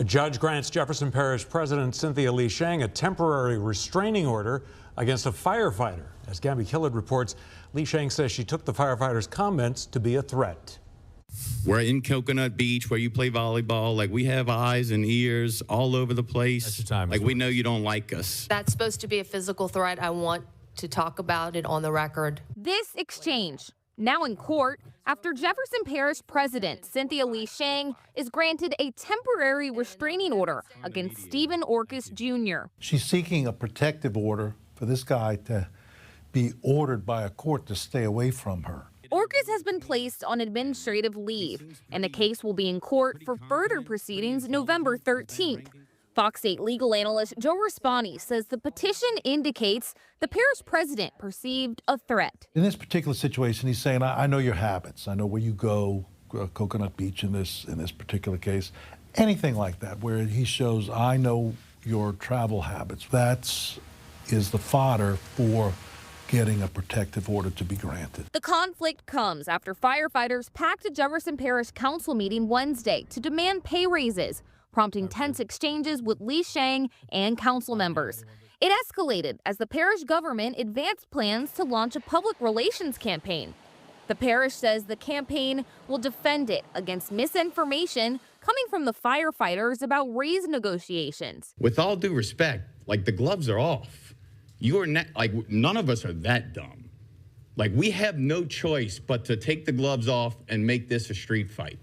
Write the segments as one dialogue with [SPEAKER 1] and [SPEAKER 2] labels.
[SPEAKER 1] A judge grants Jefferson Parish President Cynthia Lee Shang a temporary restraining order against a firefighter. As Gabby Killard reports, Lee Shang says she took the firefighter's comments to be a threat.
[SPEAKER 2] We're in Coconut Beach where you play volleyball. Like, we have eyes and ears all over the place.
[SPEAKER 3] That's your time.
[SPEAKER 2] Like, we know you don't like us.
[SPEAKER 4] That's supposed to be a physical threat. I want to talk about it on the record.
[SPEAKER 5] This exchange now in court after Jefferson Parish President Cynthia Lee Shang is granted a temporary restraining order against Stephen Orcus Jr.
[SPEAKER 6] She's seeking a protective order for this guy to be ordered by a court to stay away from her.
[SPEAKER 5] Orcus has been placed on administrative leave, and the case will be in court for further proceedings November 13th. Fox 8 legal analyst Joe Raspani says the petition indicates the parish president perceived a threat.
[SPEAKER 6] In this particular situation, he's saying, I know your habits. I know where you go, Coconut Beach in this particular case. Anything like that, where he shows, I know your travel habits. That is the fodder for getting a protective order to be granted.
[SPEAKER 5] The conflict comes after firefighters packed a Jefferson Parish Council meeting Wednesday to demand pay raises, prompting tense exchanges with Lee Shang and council members. It escalated as the parish government advanced plans to launch a public relations campaign. The parish says the campaign will defend it against misinformation coming from the firefighters about raise negotiations.
[SPEAKER 2] With all due respect, like, the gloves are off. You are not, like, none of us are that dumb. Like, we have no choice but to take the gloves off and make this a street fight.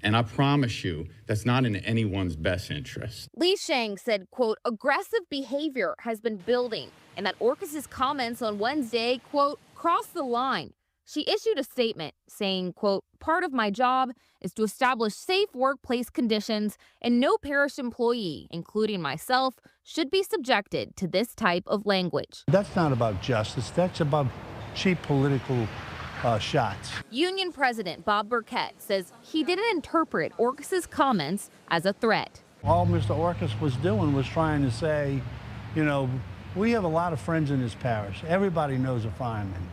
[SPEAKER 2] And I promise you, that's not in anyone's best interest.
[SPEAKER 5] Lee Shang said, quote, aggressive behavior has been building, and that Orcus's comments on Wednesday, quote, crossed the line. She issued a statement saying, quote, part of my job is to establish safe workplace conditions, and no parish employee, including myself, should be subjected to this type of language.
[SPEAKER 7] That's not about justice. That's about cheap political shots.
[SPEAKER 5] Union President Bob Burkett says he didn't interpret Orcus's comments as a threat.
[SPEAKER 7] All Mr. Orcus was doing was trying to say, you know, we have a lot of friends in this parish. Everybody knows a fireman.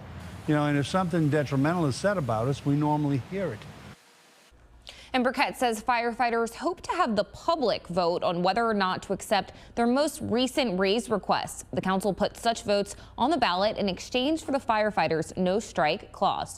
[SPEAKER 7] You know, and if something detrimental is said about us, we normally hear it.
[SPEAKER 8] And Burkett says firefighters hope to have the public vote on whether or not to accept their most recent raise requests. The council put such votes on the ballot in exchange for the firefighters' no strike clause.